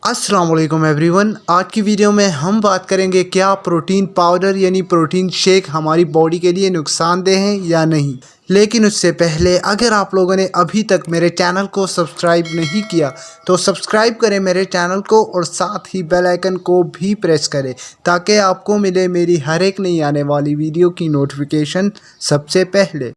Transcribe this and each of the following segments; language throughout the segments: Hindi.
अस्सलाम वालेकुम एवरीवन। आज की वीडियो में हम बात करेंगे क्या प्रोटीन पाउडर यानी प्रोटीन शेक हमारी बॉडी के लिए नुकसानदेह हैं या नहीं। लेकिन उससे पहले अगर आप लोगों ने अभी तक मेरे चैनल को सब्सक्राइब नहीं किया तो सब्सक्राइब करें मेरे चैनल को और साथ ही बेल आइकन को भी प्रेस करें ताकि आपको मिले मेरी हर एक नई आने वाली वीडियो की नोटिफिकेशन सबसे पहले।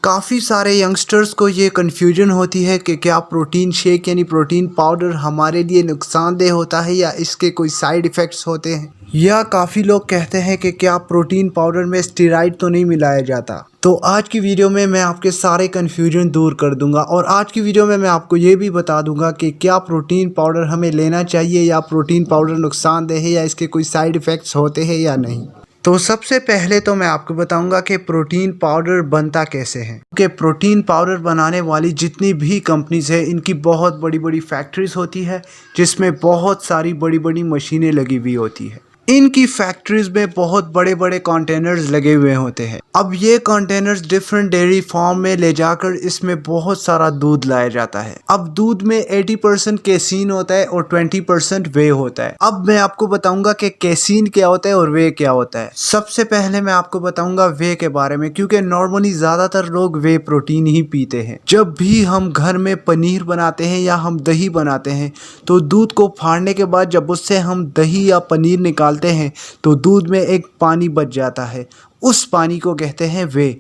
काफ़ी सारे यंगस्टर्स को ये कन्फ्यूजन होती है कि क्या प्रोटीन शेक यानी प्रोटीन पाउडर हमारे लिए नुकसानदेह होता है या इसके कोई साइड इफ़ेक्ट्स होते हैं, या काफ़ी लोग कहते हैं कि क्या प्रोटीन पाउडर में स्टेरॉइड तो नहीं मिलाया जाता। तो आज की वीडियो में मैं आपके सारे कन्फ्यूजन दूर कर दूंगा और आज की वीडियो में मैं आपको ये भी बता दूंगा कि क्या प्रोटीन पाउडर हमें लेना चाहिए या प्रोटीन पाउडर नुकसानदेह है या इसके कोई साइड इफ़ेक्ट्स होते हैं या नहीं। तो सबसे पहले तो मैं आपको बताऊंगा कि प्रोटीन पाउडर बनता कैसे है। कि प्रोटीन पाउडर बनाने वाली जितनी भी कंपनीज है इनकी बहुत बड़ी बड़ी फैक्ट्रीज होती है जिसमें बहुत सारी बड़ी बड़ी मशीनें लगी हुई होती है। इनकी फैक्ट्रीज में बहुत बड़े बड़े कंटेनर्स लगे हुए होते हैं। अब ये कंटेनर्स डिफरेंट डेयरी फार्म में ले जाकर इसमें बहुत सारा दूध लाया जाता है। अब दूध में 80% केसीन होता है और 20% वे होता है। अब मैं आपको बताऊंगा कि केसीन क्या होता है और वे क्या होता है। सबसे पहले मैं आपको बताऊंगा वे के बारे में, क्योंकि नॉर्मली ज्यादातर लोग वे प्रोटीन ही पीते हैं। जब भी हम घर में पनीर बनाते हैं या हम दही बनाते हैं तो दूध को फाड़ने के बाद जब उससे हम दही या पनीर निकालते हैं तो दूध में एक पानी बच जाता है, उस पानी को कहते हैं वे।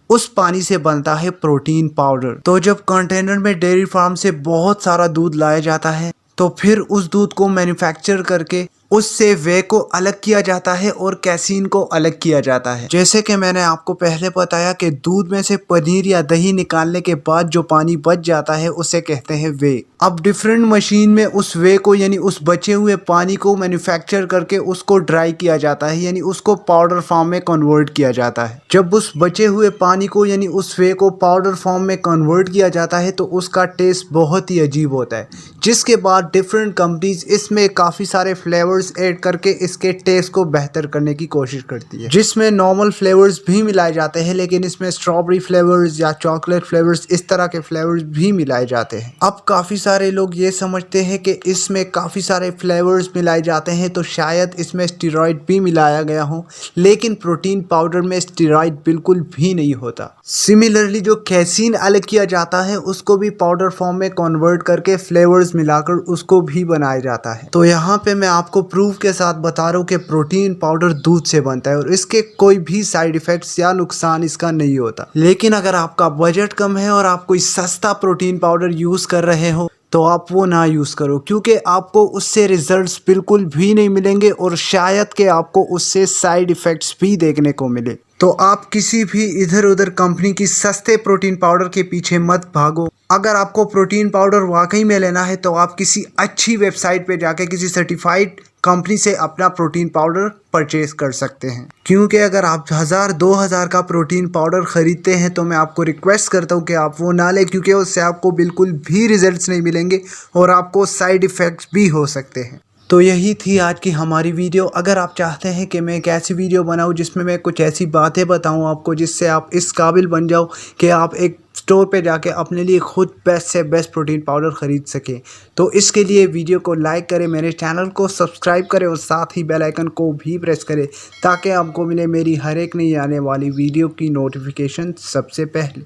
उस पानी से बनता है प्रोटीन पाउडर। तो जब कंटेनर में डेयरी फार्म से बहुत सारा दूध लाया जाता है तो फिर उस दूध को मैन्युफैक्चर करके उससे वे को अलग किया जाता है और कैसीन को अलग किया जाता है। जैसे कि मैंने आपको पहले बताया कि दूध में से पनीर या दही निकालने के बाद जो पानी बच जाता है उसे कहते हैं वे। अब डिफरेंट मशीन में उस वे को यानी उस बचे हुए पानी को मैन्युफैक्चर करके उसको ड्राई किया जाता है, यानी उसको पाउडर फॉर्म में कन्वर्ट किया जाता है। जब उस बचे हुए पानी को यानी उस वे को पाउडर फॉर्म में कन्वर्ट किया जाता है तो उसका टेस्ट बहुत ही अजीब होता है, जिसके बाद डिफरेंट कंपनीज इसमें काफ़ी सारे फ्लेवर्स ऐड करके इसके टेस्ट को बेहतर करने की कोशिश करती है, जिसमें नॉर्मल फ्लेवर्स भी मिलाए जाते हैं लेकिन इसमें स्ट्रॉबेरी फ्लेवर्स या चॉकलेट फ्लेवर्स इस तरह के फ्लेवर्स भी मिलाए जाते हैं। अब काफ़ी सारे लोग ये समझते हैं कि इसमें काफ़ी सारे फ्लेवर्स मिलाए जाते हैं तो शायद इसमें स्टेरॉइड भी मिलाया गया हो, लेकिन प्रोटीन पाउडर में स्टेरॉइड बिल्कुल भी नहीं होता। सिमिलरली जो कैसीन अलग किया जाता है उसको भी पाउडर फॉर्म में कन्वर्ट करके फ्लेवर्स मिलाकर उसको भी बनाया जाता है। तो यहाँ पे मैं आपको प्रूफ के साथ बता रहा हूँ कि प्रोटीन पाउडर दूध से बनता है और इसके कोई भी साइड इफेक्ट्स या नुकसान इसका नहीं होता। लेकिन अगर आपका बजट कम है और आप कोई सस्ता प्रोटीन पाउडर यूज़ कर रहे हो तो आप वो ना यूज़ करो, क्योंकि आपको उससे रिजल्ट्स बिल्कुल भी नहीं मिलेंगे और शायद कि आपको उससे साइड इफ़ेक्ट्स भी देखने को मिले। तो आप किसी भी इधर उधर कंपनी की सस्ते प्रोटीन पाउडर के पीछे मत भागो। अगर आपको प्रोटीन पाउडर वाकई में लेना है तो आप किसी अच्छी वेबसाइट पे जाके किसी सर्टिफाइड कंपनी से अपना प्रोटीन पाउडर परचेज कर सकते हैं। क्योंकि अगर आप 1000-2000 का प्रोटीन पाउडर ख़रीदते हैं तो मैं आपको रिक्वेस्ट करता हूं कि आप वो ना लें, क्योंकि उससे आपको बिल्कुल भी रिजल्ट्स नहीं मिलेंगे और आपको साइड इफ़ेक्ट्स भी हो सकते हैं। तो यही थी आज की हमारी वीडियो। अगर आप चाहते हैं कि मैं एक ऐसी वीडियो बनाऊं जिसमें मैं कुछ ऐसी बातें बताऊं आपको जिससे आप इस काबिल बन जाओ कि आप एक स्टोर पे जाके अपने लिए खुद बेस्ट से बेस्ट प्रोटीन पाउडर ख़रीद सकें, तो इसके लिए वीडियो को लाइक करें, मेरे चैनल को सब्सक्राइब करें और साथ ही बेल आइकन को भी प्रेस करें ताकि आपको मिले मेरी हर एक नई आने वाली वीडियो की नोटिफिकेशन सबसे पहले।